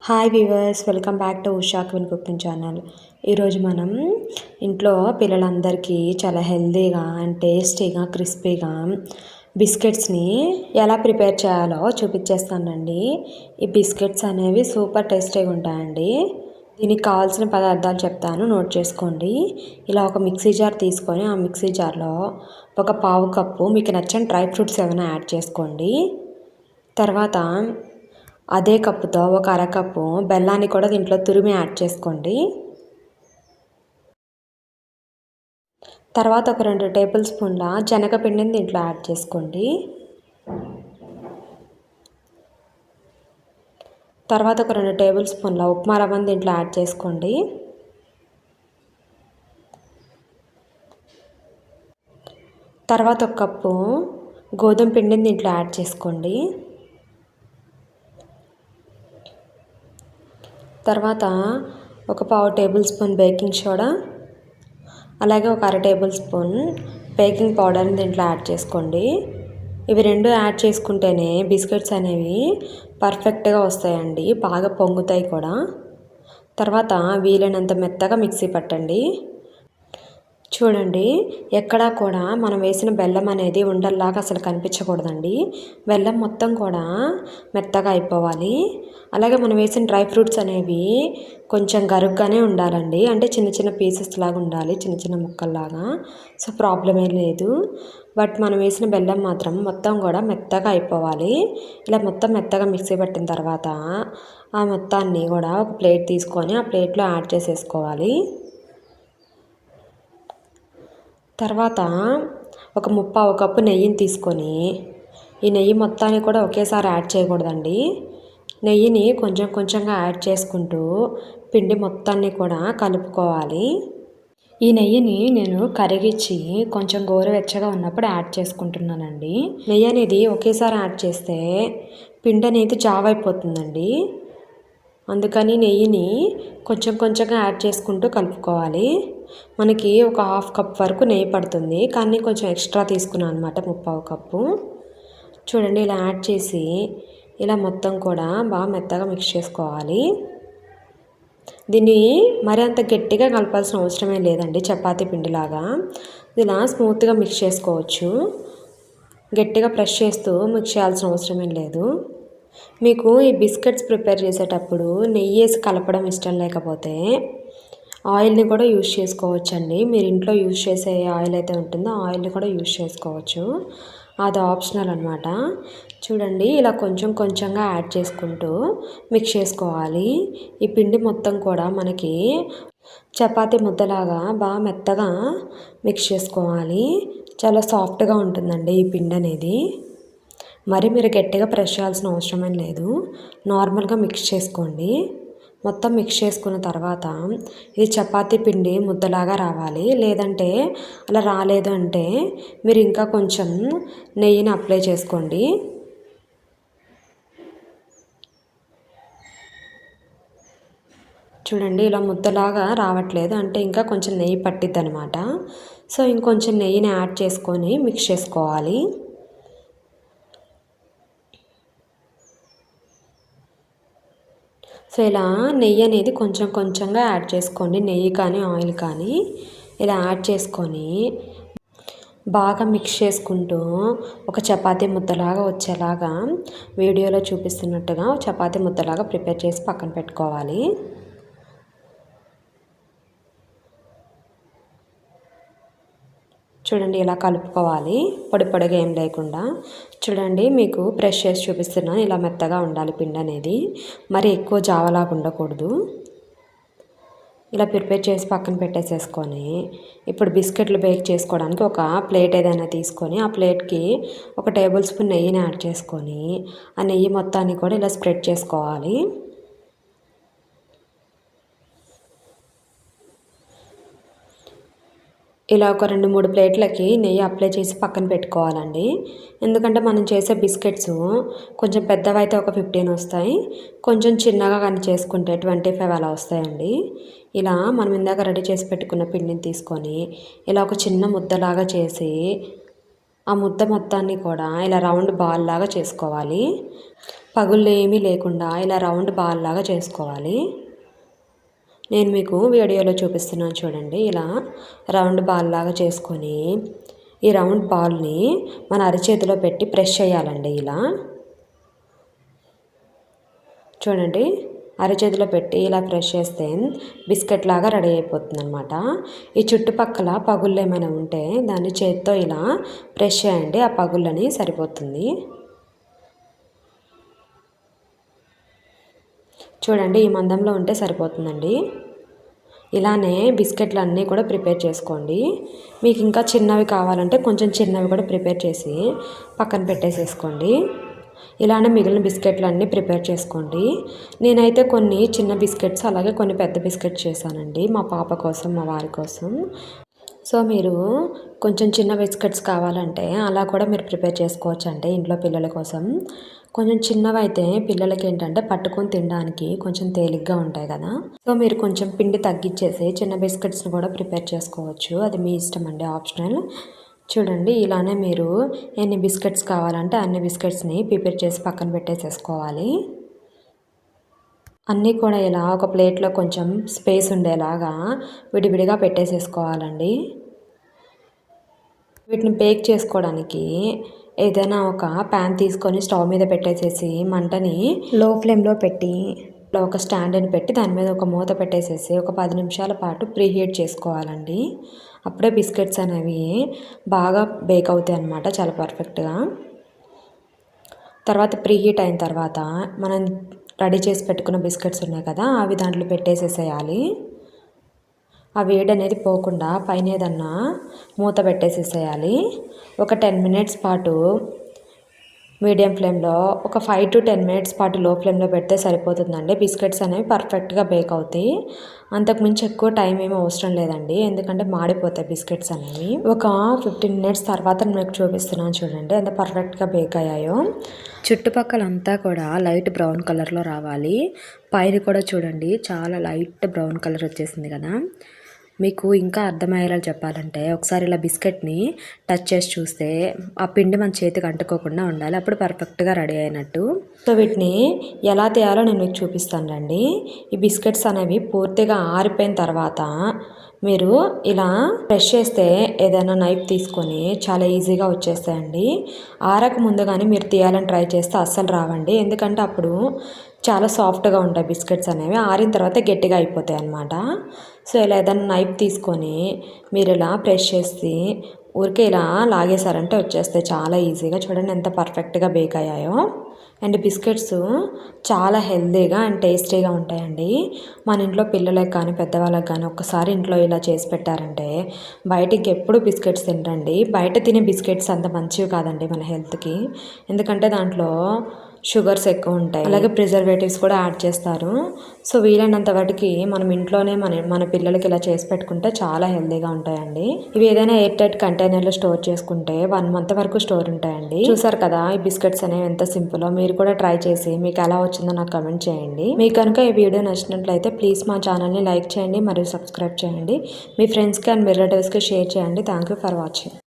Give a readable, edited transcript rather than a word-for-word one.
Hi viewers, welcome back to Usha queen cooking channel. ఈరోజు మనం ఇంట్లో పిల్లలందరికీ చాలా హెల్తీగా అండ్ టేస్టీగా క్రిస్పీగా బిస్కెట్స్ని ఎలా ప్రిపేర్ చేయాలో చూపించేస్తానండి. ఈ బిస్కెట్స్ అనేవి సూపర్ టేస్టీగా ఉంటాయండి. దీనికి కావాల్సిన పదార్థాలు చెప్తాను, నోట్ చేసుకోండి. ఇలా ఒక మిక్సీ జార్ తీసుకొని ఆ మిక్సీ జార్లో ఒక పావు కప్పు మీకు నచ్చిన డ్రై ఫ్రూట్స్ ఏమైనా యాడ్ చేసుకోండి. తర్వాత అదే కప్పుతో ఒక అరకప్పు బెల్లాన్ని కూడా దీంట్లో తురిమి యాడ్ చేసుకోండి. తర్వాత ఒక 2 టేబుల్ స్పూన్ల శనగపిండిని దీంట్లో యాడ్ చేసుకోండి. తర్వాత ఒక 2 టేబుల్ స్పూన్ల ఉప్మా రవ్వని దీంట్లో యాడ్ చేసుకోండి. తర్వాత ఒక కప్పు గోధుమ పిండిని దీంట్లో యాడ్ చేసుకోండి. తర్వాత ఒక పావు టేబుల్ స్పూన్ బేకింగ్ సోడా, అలాగే ఒక అర టేబుల్ స్పూన్ బేకింగ్ పౌడర్ని దీంట్లో యాడ్ చేసుకోండి. ఇవి రెండు యాడ్ చేసుకుంటేనే బిస్కెట్స్ అనేవి పర్ఫెక్ట్గా వస్తాయండి, బాగా పొంగుతాయి కూడా. తర్వాత వీలైనంత మెత్తగా మిక్సీ పట్టండి. చూడండి, ఎక్కడా కూడా మనం వేసిన బెల్లం అనేది ఉండల్లాగా అసలు కనిపించకూడదండి. బెల్లం మొత్తం కూడా మెత్తగా అయిపోవాలి. అలాగే మనం వేసిన డ్రై ఫ్రూట్స్ అనేవి కొంచెం గరుగ్గానే ఉండాలండి, అంటే చిన్న చిన్న పీసెస్ లాగా ఉండాలి, చిన్న చిన్న ముక్కల్లాగా. సో ప్రాబ్లం ఏం లేదు. బట్ మనం వేసిన బెల్లం మాత్రం మొత్తం కూడా మెత్తగా అయిపోవాలి. ఇలా మొత్తం మెత్తగా మిక్సీ పట్టిన తర్వాత ఆ మొత్తాన్ని కూడా ఒక ప్లేట్ తీసుకొని ఆ ప్లేట్లో యాడ్ చేసేసుకోవాలి. తర్వాత ఒక ముప్పావు కప్పు నెయ్యిని తీసుకొని, ఈ నెయ్యి మొత్తాన్ని కూడా ఒకేసారి యాడ్ చేయకూడదండి. నెయ్యిని కొంచెం కొంచెంగా యాడ్ చేసుకుంటూ పిండి మొత్తాన్ని కూడా కలుపుకోవాలి. ఈ నెయ్యిని నేను కరిగించి కొంచెం గోరువెచ్చగా ఉన్నప్పుడు యాడ్ చేసుకుంటున్నానండి. నెయ్యి అనేది ఒకేసారి యాడ్ చేస్తే పిండి అనేది జావైపోతుందండి. అందుకని నెయ్యిని కొంచెం కొంచెంగా యాడ్ చేసుకుంటూ కలుపుకోవాలి. మనకి ఒక హాఫ్ కప్ వరకు నెయ్యి పడుతుంది, కానీ కొంచెం ఎక్స్ట్రా తీసుకున్నాను అనమాట, ముప్పావు కప్పు. చూడండి, ఇలా యాడ్ చేసి ఇలా మొత్తం కూడా బాగా మెత్తగా మిక్స్ చేసుకోవాలి. దీన్ని మరి అంత గట్టిగా కలపాల్సిన అవసరమే లేదండి, చపాతీ పిండిలాగా. ఇలా స్మూత్గా మిక్స్ చేసుకోవచ్చు. గట్టిగా ప్రెస్ చేస్తూ మిక్స్ చేయాల్సిన అవసరమే లేదు. మీకు ఈ బిస్కెట్స్ ప్రిపేర్ చేసేటప్పుడు నెయ్యి వేసి కలపడం ఇష్టం లేకపోతే ఆయిల్ని కూడా యూజ్ చేసుకోవచ్చండి. మీరు ఇంట్లో యూజ్ చేసే ఆయిల్ అయితే ఉంటుందో ఆయిల్ని కూడా యూజ్ చేసుకోవచ్చు, అది ఆప్షనల్ అనమాట. చూడండి, ఇలా కొంచెం కొంచెంగా యాడ్ చేసుకుంటూ మిక్స్ చేసుకోవాలి. ఈ పిండి మొత్తం కూడా మనకి చపాతీ ముద్దలాగా బాగా మెత్తగా మిక్స్ చేసుకోవాలి. చాలా సాఫ్ట్గా ఉంటుందండి ఈ పిండి అనేది. మరి మీరు గట్టిగా ప్రెస్ చేయాల్సిన అవసరమే లేదు, నార్మల్గా మిక్స్ చేసుకోండి. మొత్తం మిక్స్ చేసుకున్న తర్వాత ఇది చపాతీ పిండి ముద్దలాగా రావాలి. లేదంటే అలా రాలేదు అంటే మీరు ఇంకా కొంచెం నెయ్యిని అప్లై చేసుకోండి. చూడండి, ఇలా ముద్దలాగా రావట్లేదు అంటే ఇంకా కొంచెం నెయ్యి పట్టిద్ది అనమాట. సో ఇంకొంచెం నెయ్యిని యాడ్ చేసుకొని మిక్స్ చేసుకోవాలి. సో ఇలా నెయ్యి అనేది కొంచెం కొంచెంగా యాడ్ చేసుకోండి, నెయ్యి కానీ ఆయిల్ కానీ ఇలా యాడ్ చేసుకొని బాగా మిక్స్ చేసుకుంటూ ఒక చపాతీ ముద్దలాగా వచ్చేలాగా వీడియోలో చూపిస్తున్నట్టుగా చపాతీ ముద్దలాగా ప్రిపేర్ చేసి పక్కన పెట్టుకోవాలి. చూడండి, ఇలా కలుపుకోవాలి, పొడి పొడిగా ఏం లేకుండా. చూడండి, మీకు ప్రెస్ చేసి చూపిస్తున్నాను, ఇలా మెత్తగా ఉండాలి పిండి అనేది, మరి ఎక్కువ జావలాగా ఉండకూడదు. ఇలా ప్రిపేర్ చేసి పక్కన పెట్టేసేసుకొని ఇప్పుడు బిస్కెట్లు బేక్ చేసుకోవడానికి ఒక ప్లేట్ ఏదైనా తీసుకొని ఆ ప్లేట్కి ఒక టేబుల్ స్పూన్ నెయ్యిని యాడ్ చేసుకొని ఆ నెయ్యి మొత్తాన్ని కూడా ఇలా స్ప్రెడ్ చేసుకోవాలి. ఇలా ఒక 2-3 ప్లేట్లకి నెయ్యి అప్లై చేసి పక్కన పెట్టుకోవాలండి. ఎందుకంటే మనం చేసే బిస్కెట్స్ కొంచెం పెద్దవైతే ఒక 15 వస్తాయి, కొంచెం చిన్నగా కానీ చేసుకుంటే 25 అలా వస్తాయండి. ఇలా మనం ఇందాక రెడీ చేసి పెట్టుకున్న పిండిని తీసుకొని ఇలా ఒక చిన్న ముద్దలాగా చేసి ఆ ముద్ద మొత్తాన్ని కూడా ఇలా రౌండ్ బాల్ లాగా చేసుకోవాలి. పగుళ్ళు ఏమీ లేకుండా ఇలా రౌండ్ బాల్ లాగా చేసుకోవాలి. నేను మీకు వీడియోలో చూపిస్తున్నాను చూడండి. ఇలా రౌండ్ బాల్ లాగా చేసుకొని ఈ రౌండ్ బాల్ని మన అరచేతిలో పెట్టి ప్రెస్ చేయాలండి. ఇలా చూడండి, అరచేతిలో పెట్టి ఇలా ప్రెస్ చేస్తే బిస్కెట్ లాగా రెడీ అయిపోతుంది అనమాట. ఈ చుట్టుపక్కల పగుళ్ళు ఏమైనా ఉంటే దాన్ని చేతితో ఇలా ప్రెస్ చేయండి, ఆ పగుళ్ళని సరిపోతుంది. చూడండి, ఈ మందంలో ఉంటే సరిపోతుందండి. ఇలానే బిస్కెట్లు అన్నీ కూడా ప్రిపేర్ చేసుకోండి. మీకు ఇంకా చిన్నవి కావాలంటే కొంచెం చిన్నవి కూడా ప్రిపేర్ చేసి పక్కన పెట్టేసేసుకోండి. ఇలానే మిగిలిన బిస్కెట్లు అన్నీ ప్రిపేర్ చేసుకోండి. నేనైతే కొన్ని చిన్న బిస్కెట్స్ అలాగే కొన్ని పెద్ద బిస్కెట్స్ చేశానండి మా పాప కోసం, మా వారి కోసం. సో మీరు కొంచెం చిన్న బిస్కెట్స్ కావాలంటే అలా కూడా మీరు ప్రిపేర్ చేసుకోవచ్చు అంటే ఇంట్లో పిల్లల కోసం. కొంచెం చిన్నవైతే పిల్లలకి ఏంటంటే పట్టుకొని తినడానికి కొంచెం తేలిగ్గా ఉంటాయి కదా. సో మీరు కొంచెం పిండి తగ్గించేసి చిన్న బిస్కెట్స్ని కూడా ప్రిపేర్ చేసుకోవచ్చు. అది మీ ఇష్టం అండి, ఆప్షనల్. చూడండి, ఇలానే మీరు ఎన్ని బిస్కెట్స్ కావాలంటే అన్ని బిస్కెట్స్ని ప్రిపేర్ చేసి పక్కన పెట్టేసేసుకోవాలి. అన్నీ కూడా ఇలా ఒక ప్లేట్లో కొంచెం స్పేస్ ఉండేలాగా విడివిడిగా పెట్టేసేసుకోవాలండి. వీటిని బేక్ చేసుకోవడానికి ఏదైనా ఒక ప్యాన్ తీసుకొని స్టవ్ మీద పెట్టేసేసి మంటని లో ఫ్లేమ్లో పెట్టి ఒక స్టాండ్ని పెట్టి దాని మీద ఒక మూత పెట్టేసేసి ఒక 10 నిమిషాల పాటు ప్రీహీట్ చేసుకోవాలండి. అప్పుడే బిస్కెట్స్ అనేవి బాగా బేక్ అవుతాయి అన్నమాట, చాలా పర్ఫెక్ట్గా. తర్వాత ప్రీహీట్ అయిన తర్వాత మనం రెడీ చేసి పెట్టుకున్న బిస్కెట్స్ ఉన్నాయి కదా, అవి దాంట్లో పెట్టేసేసేయాలి. ఆ వేడి అనేది పోకుండా పైన ఏదన్నా మూత పెట్టేసేసేయాలి. ఒక 10 మినిట్స్ పాటు మీడియం ఫ్లేమ్లో, ఒక 5 to 10 మినిట్స్ పాటు లో ఫ్లేమ్లో పెడితే సరిపోతుందండి. బిస్కెట్స్ అనేవి పర్ఫెక్ట్గా బేక్ అవుతాయి. అంతకుమించి ఎక్కువ టైం ఏమీ అవసరం లేదండి, ఎందుకంటే మాడిపోతాయి బిస్కెట్స్ అనేవి. ఒక 15 మినిట్స్ తర్వాత మీకు చూపిస్తున్నాను చూడండి ఎంత పర్ఫెక్ట్గా బేక్ అయ్యాయో. చుట్టుపక్కలంతా కూడా లైట్ బ్రౌన్ కలర్లో రావాలి. పైన కూడా చూడండి చాలా లైట్ బ్రౌన్ కలర్ వచ్చేసింది కదా. మీకు ఇంకా అర్థమయ్యేలా చెప్పాలంటే ఒకసారి ఇలా బిస్కెట్ని టచ్ చేసి చూస్తే ఆ పిండి మన చేతికి అంటుకోకుండా ఉండాలి, అప్పుడు పర్ఫెక్ట్గా రెడీ అయినట్టు. సో వీటిని ఎలా తీయాలో నేను మీకు చూపిస్తాను రండి. ఈ బిస్కెట్స్ అనేవి పూర్తిగా ఆరిపోయిన తర్వాత మీరు ఇలా ప్రెస్ చేస్తే ఏదైనా నైఫ్ తీసుకొని చాలా ఈజీగా వచ్చేస్తాయండి. ఆరక ముందు కానీ మీరు తీయాలని ట్రై చేస్తే అస్సలు రావండి, ఎందుకంటే అప్పుడు చాలా సాఫ్ట్గా ఉంటాయి బిస్కెట్స్ అనేవి. ఆరిన తర్వాత గట్టిగా అయిపోతాయి అన్నమాట. సో ఇలా ఏదైనా నైఫ్ తీసుకొని మీరు ఇలా ప్రెస్ చేసి ఊరికే ఇలా లాగేశారంటే వచ్చేస్తాయి చాలా ఈజీగా. చూడండి ఎంత పర్ఫెక్ట్గా బేక్ అయ్యాయో. అండ్ బిస్కెట్స్ చాలా హెల్తీగా అండ్ టేస్టీగా ఉంటాయండి. మన ఇంట్లో పిల్లలకు కానీ పెద్దవాళ్ళకి కానీ ఒక్కసారి ఇంట్లో ఇలా చేసి పెట్టారంటే బయటికి ఎప్పుడు బిస్కెట్స్ తినరండి. బయట తినే బిస్కెట్స్ అంత మంచివి కాదండి మన హెల్త్కి, ఎందుకంటే దాంట్లో షుగర్స్ ఎక్కువ ఉంటాయి, అలాగే ప్రిజర్వేటివ్స్ కూడా యాడ్ చేస్తారు. సో వీలైనంత వాటికి మనం ఇంట్లోనే మన పిల్లలకి ఇలా చేసి పెట్టుకుంటే చాలా హెల్తీగా ఉంటాయండి. ఇవి ఏదైనా ఎయిర్ టైట్ కంటైనర్లో స్టోర్ చేసుకుంటే 1 month వరకు స్టోర్ ఉంటాయండి. చూసారు కదా ఈ బిస్కెట్స్ అనేవి ఎంత సింపుల్. మీరు కూడా ట్రై చేసి మీకు ఎలా వచ్చిందో నాకు కమెంట్ చేయండి. మీకు కనుక ఈ వీడియో నచ్చినట్లయితే ప్లీజ్ మా ఛానల్ని లైక్ చేయండి మరియు సబ్స్క్రైబ్ చేయండి. మీ ఫ్రెండ్స్కి అండ్ రిలేటివ్స్కి షేర్ చేయండి. Thank you for watching.